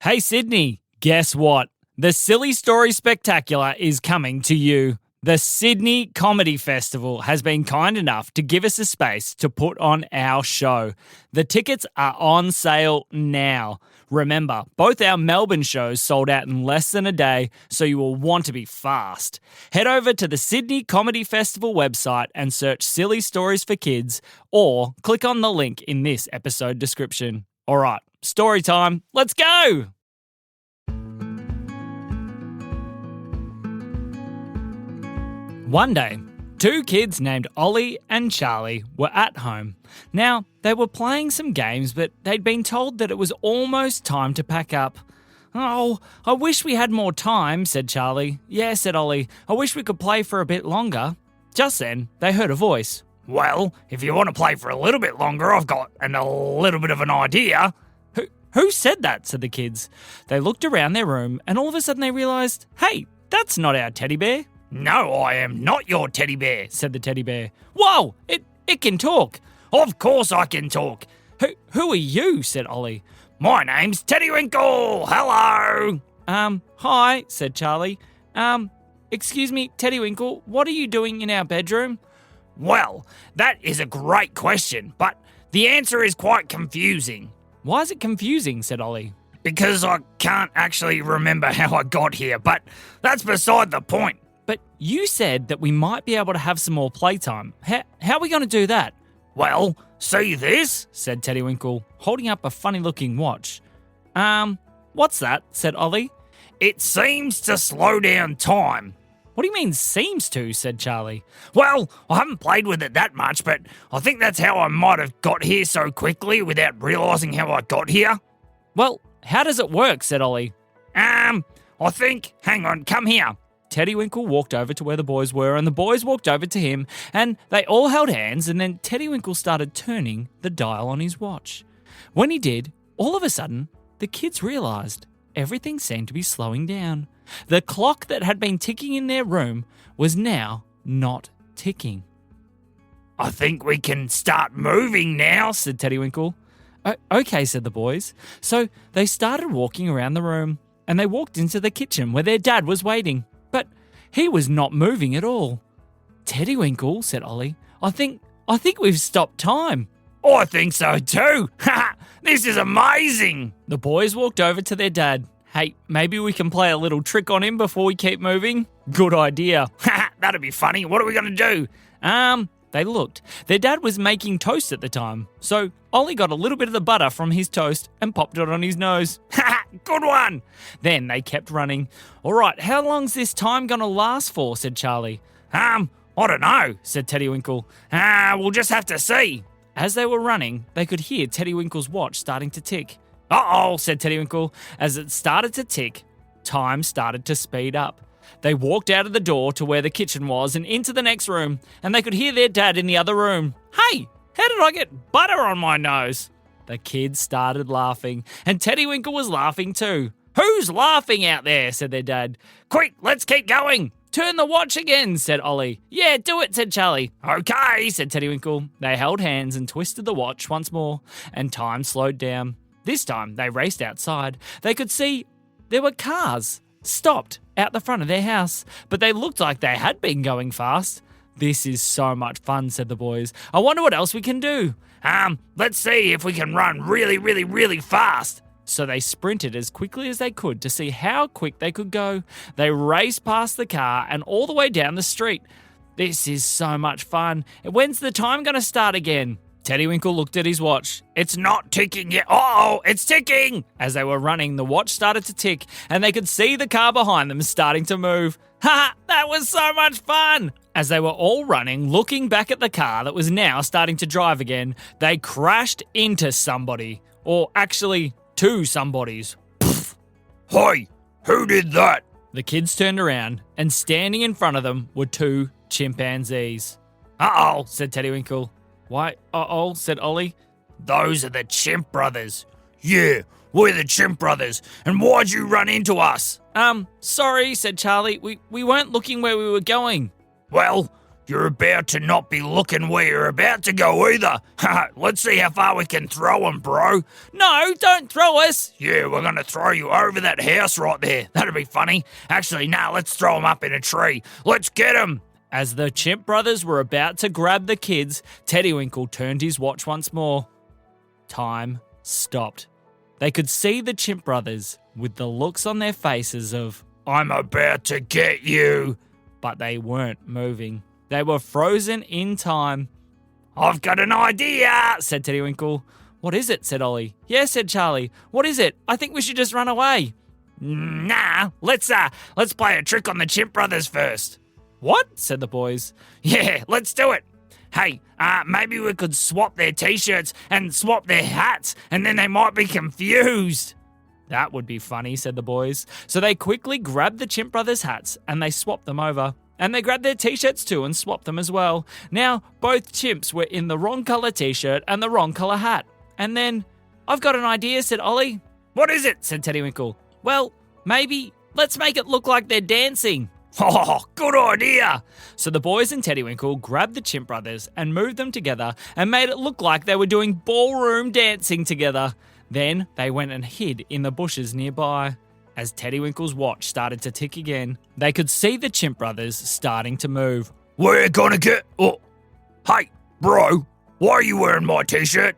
Hey Sydney, guess what? The Silly Story Spectacular is coming to you. The Sydney Comedy Festival has been kind enough to give us a space to put on our show. The tickets are on sale now. Remember, both our Melbourne shows sold out in less than a day, so you will want to be fast. Head over to the Sydney Comedy Festival website and search Silly Stories for Kids, or click on the link in this episode description. All right, story time. Let's go! One day, two kids named Ollie and Charlie were at home. Now, they were playing some games, but they'd been told that it was almost time to pack up. "Oh, I wish we had more time," said Charlie. "Yeah," said Ollie. "I wish we could play for a bit longer." Just then, they heard a voice. "Well, if you want to play for a little bit longer, I've got a little bit of an idea." Who said that?" said the kids. They looked around their room, and all of a sudden they realised, hey, that's not our teddy bear. "No, I am not your teddy bear," said the teddy bear. "Whoa, it can talk." "Of course I can talk." Who are you?" said Ollie. "My name's Teddy Winkle. Hello." Hi," said Charlie. Excuse me, Teddy Winkle, what are you doing in our bedroom?" "Well, that is a great question, but the answer is quite confusing." "Why is it confusing?" said Ollie. "Because I can't actually remember how I got here, but that's beside the point." "But you said that we might be able to have some more playtime. How are we going to do that?" "Well, see this?" said Teddy Winkle, holding up a funny-looking watch. What's that?" said Ollie. "It seems to slow down time." "What do you mean seems to?" said Charlie. "Well, I haven't played with it that much, but I think that's how I might have got here so quickly without realising how I got here." "Well, how does it work?" said Ollie. I think, hang on, come here." Teddy Winkle walked over to where the boys were, and the boys walked over to him, and they all held hands, and then Teddy Winkle started turning the dial on his watch. When he did, all of a sudden, the kids realised everything seemed to be slowing down. The clock that had been ticking in their room was now not ticking. "I think we can start moving now," said Teddy Winkle. Okay, said the boys. So they started walking around the room, and they walked into the kitchen where their dad was waiting. But he was not moving at all. "Teddy Winkle," said Ollie, I think we've stopped time." "I think so too. This is amazing." The boys walked over to their dad. "Hey, maybe we can play a little trick on him before we keep moving?" "Good idea." "That'd be funny. What are we going to do?" They looked. Their dad was making toast at the time, so Ollie got a little bit of the butter from his toast and popped it on his nose. "Good one." Then they kept running. "All right, how long's this time going to last for?" said Charlie. I don't know," said Teddy Winkle. We'll just have to see." As they were running, they could hear Teddy Winkle's watch starting to tick. "Uh-oh," said Teddy Winkle. As it started to tick, time started to speed up. They walked out of the door to where the kitchen was and into the next room, and they could hear their dad in the other room. "Hey, how did I get butter on my nose?" The kids started laughing, and Teddy Winkle was laughing too. "Who's laughing out there?" said their dad. "Quick, let's keep going." "Turn the watch again," said Ollie. "Yeah, do it," said Charlie. "Okay," said Teddy Winkle. They held hands and twisted the watch once more, and time slowed down. This time, they raced outside. They could see there were cars stopped out the front of their house, but they looked like they had been going fast. "This is so much fun," said the boys. "I wonder what else we can do." Let's see if we can run really, really, really fast." So they sprinted as quickly as they could to see how quick they could go. They raced past the car and all the way down the street. "This is so much fun. When's the time going to start again?" Teddy Winkle looked at his watch. "It's not ticking yet. Uh-oh, it's ticking!" As they were running, the watch started to tick, and they could see the car behind them starting to move. That was so much fun! As they were all running, looking back at the car that was now starting to drive again, they crashed into somebody. Or actually, two somebodies. Pfft. "Hey, who did that?" The kids turned around, and standing in front of them were two chimpanzees. "Uh-oh," said Teddy Winkle. "Why, uh-oh," said Ollie. "Those are the Chimp Brothers." "Yeah, we're the Chimp Brothers. And why'd you run into us?" Sorry," said Charlie. We weren't looking where we were going." "Well, You're about to not be looking where you're about to go either. Let's see how far we can throw 'em, bro. No, don't throw us. Yeah, we're going to throw you over that house right there. That'd be funny. Actually, let's throw 'em up in a tree. Let's get 'em. As the Chimp brothers were about to grab the kids, Teddywinkle turned his watch once more. Time stopped. They could see the Chimp brothers with the looks on their faces of, I'm about to get you. But they weren't moving. They were frozen in time. I've got an idea, said Teddywinkle. What is it? Said Ollie. Yeah, said Charlie. What is it? I think we should just run away. Nah, let's play a trick on the Chimp brothers first. What? Said the boys. Yeah, let's do it. Hey, maybe we could swap their t-shirts and swap their hats, and then they might be confused. That would be funny, said the boys. So they quickly grabbed the Chimp brothers' hats and they swapped them over. And they grabbed their t-shirts too and swapped them as well. Now, both chimps were in the wrong colour t-shirt and the wrong colour hat. And then, I've got an idea, said Ollie. What is it? Said Teddywinkle. Well, maybe let's make it look like they're dancing. Oh, good idea. So the boys and Teddywinkle grabbed the Chimp brothers and moved them together and made it look like they were doing ballroom dancing together. Then they went and hid in the bushes nearby. As Teddywinkle's watch started to tick again, they could see the Chimp brothers starting to move. We're gonna get... Oh, hey, bro, why are you wearing my t-shirt?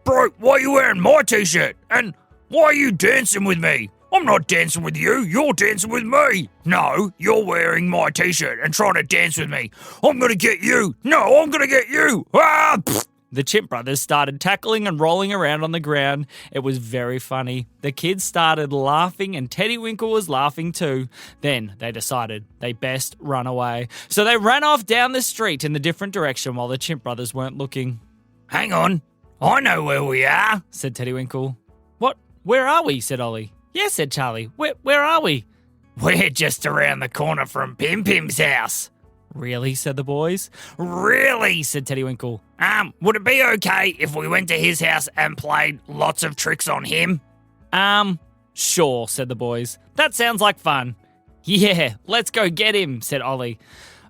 Bro, why are you wearing my t-shirt? And why are you dancing with me? I'm not dancing with you, you're dancing with me. No, you're wearing my t-shirt and trying to dance with me. I'm gonna get you. No, I'm gonna get you. Ah! Pfft. The Chimp brothers started tackling and rolling around on the ground. It was very funny. The kids started laughing and Teddywinkle was laughing too. Then they decided they best run away. So they ran off down the street in the different direction while the Chimp brothers weren't looking. Hang on, I know where we are, said Teddywinkle. What? Where are we? Said Ollie. Yes, said Charlie. Where are we? We're just around the corner from Pim Pim's house. Really? Said the boys. Really? Said Teddywinkle. Would it be okay if we went to his house and played lots of tricks on him? Sure, said the boys. That sounds like fun. Yeah, let's go get him, said Ollie.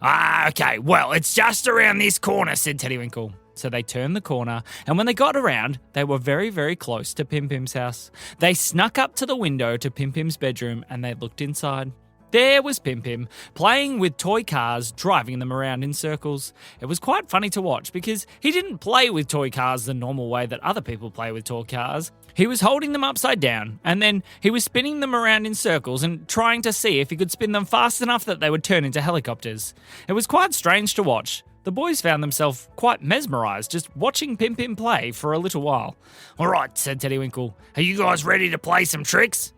Okay, well, it's just around this corner, said Teddywinkle. So they turned the corner, and when they got around, they were very, very close to Pim Pim's house. They snuck up to the window to Pim Pim's bedroom, and they looked inside. There was Pim Pim, playing with toy cars, driving them around in circles. It was quite funny to watch because he didn't play with toy cars the normal way that other people play with toy cars. He was holding them upside down, and then he was spinning them around in circles and trying to see if he could spin them fast enough that they would turn into helicopters. It was quite strange to watch. The boys found themselves quite mesmerised just watching Pim Pim play for a little while. All right, said Teddywinkle. Are you guys ready to play some tricks?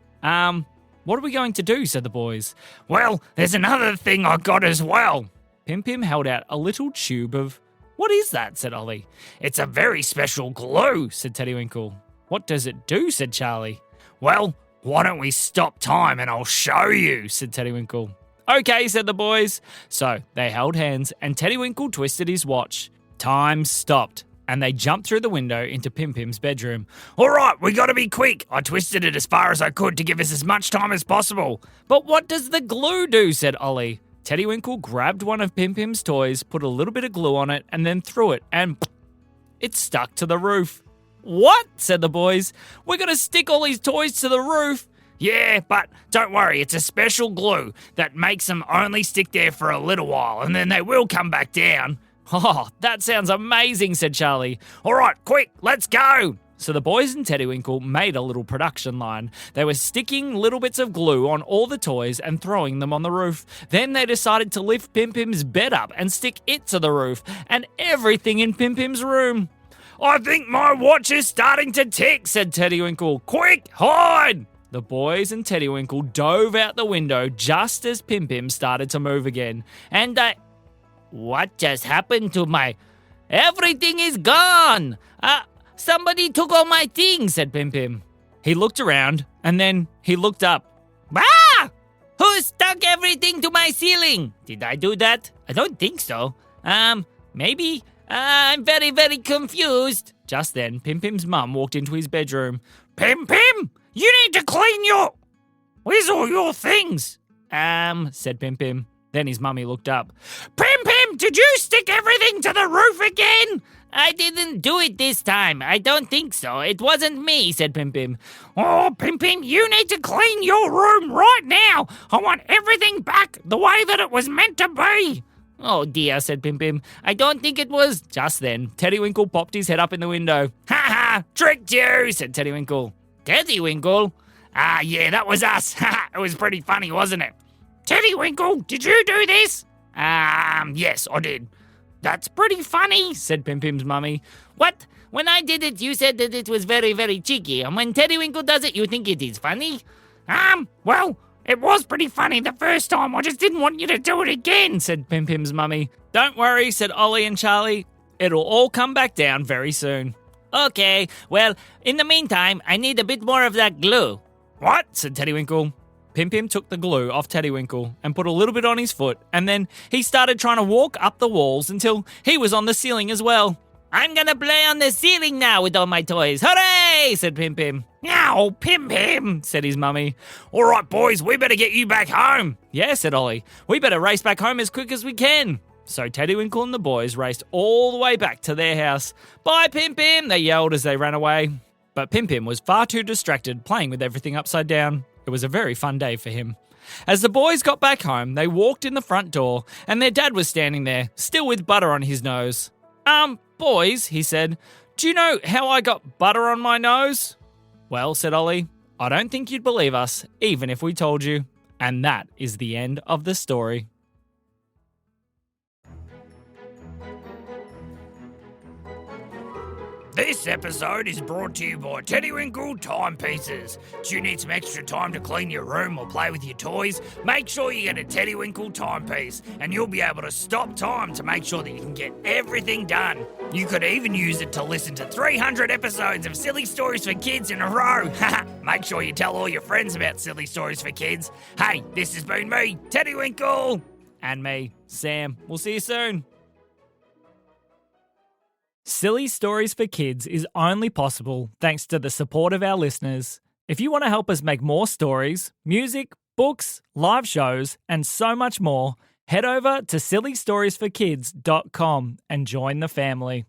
What are we going to do? Said the boys. Well, there's another thing I got as well. Pim Pim held out a little tube of... What is that? Said Ollie. It's a very special glue, said Teddywinkle. What does it do? Said Charlie. Well, why don't we stop time and I'll show you, said Teddywinkle. Okay, said the boys. So they held hands and Teddywinkle twisted his watch. Time stopped. And they jumped through the window into Pim Pim's bedroom. All right, we got to be quick. I twisted it as far as I could to give us as much time as possible. But what does the glue do? Said Ollie. Teddywinkle grabbed one of Pim Pim's toys, put a little bit of glue on it, and then threw it, and it stuck to the roof. What? Said the boys. We're going to stick all these toys to the roof. Yeah, but don't worry, it's a special glue that makes them only stick there for a little while, and then they will come back down. Oh, that sounds amazing, said Charlie. All right, quick, let's go. So the boys and Teddywinkle made a little production line. They were sticking little bits of glue on all the toys and throwing them on the roof. Then they decided to lift Pim Pim's bed up and stick it to the roof and everything in Pim Pim's room. I think my watch is starting to tick, said Teddywinkle. Quick, hide! The boys and Teddywinkle dove out the window just as Pim Pim started to move again. And what just happened to my... Everything is gone! Somebody took all my things, said Pim Pim. He looked around, and then he looked up. Ah! Who stuck everything to my ceiling? Did I do that? I don't think so. Maybe. I'm very, very confused. Just then, Pim Pim's mum walked into his bedroom. Pim Pim! You need to clean your... Where's all your things? Said Pim Pim. Then his mummy looked up. Pim Pim, did you stick everything to the roof again? I didn't do it this time. I don't think so. It wasn't me, said Pim Pim. Oh, Pim Pim, you need to clean your room right now. I want everything back the way that it was meant to be. Oh dear, said Pim Pim. I don't think it was. Just then, Teddy Winkle popped his head up in the window. Ha ha, tricked you, said Teddy Winkle. Teddy Winkle? Ah, yeah, that was us. Ha, it was pretty funny, wasn't it? Teddy Winkle, did you do this? Yes, I did. That's pretty funny, said Pim Pim's mummy. What? When I did it, you said that it was very, very cheeky, and when Teddy Winkle does it, you think it is funny? Well, it was pretty funny the first time. I just didn't want you to do it again, said Pim Pim's mummy. Don't worry, said Ollie and Charlie. It'll all come back down very soon. Okay, well, in the meantime, I need a bit more of that glue. What? Said Teddy Winkle. Pim Pim took the glue off Teddy Winkle and put a little bit on his foot, and then he started trying to walk up the walls until he was on the ceiling as well. I'm gonna play on the ceiling now with all my toys. Hooray! Said Pim Pim. Now, Pim Pim, said his mummy. All right, boys, we better get you back home. Yeah, said Ollie. We better race back home as quick as we can. So Teddy Winkle and the boys raced all the way back to their house. Bye, Pim Pim, they yelled as they ran away. But Pim Pim was far too distracted playing with everything upside down. It was a very fun day for him. As the boys got back home, they walked in the front door, and their dad was standing there, still with butter on his nose. Boys, he said, do you know how I got butter on my nose? Well, said Ollie, I don't think you'd believe us, even if we told you. And that is the end of the story. This episode is brought to you by Teddy Winkle Timepieces. Do you need some extra time to clean your room or play with your toys? Make sure you get a Teddy Winkle timepiece and you'll be able to stop time to make sure that you can get everything done. You could even use it to listen to 300 episodes of Silly Stories for Kids in a row. Make sure you tell all your friends about Silly Stories for Kids. Hey, this has been me, Teddy Winkle. And me, Sam. We'll see you soon. Silly Stories for Kids is only possible thanks to the support of our listeners. If you want to help us make more stories, music, books, live shows, and so much more, head over to sillystoriesforkids.com and join the family.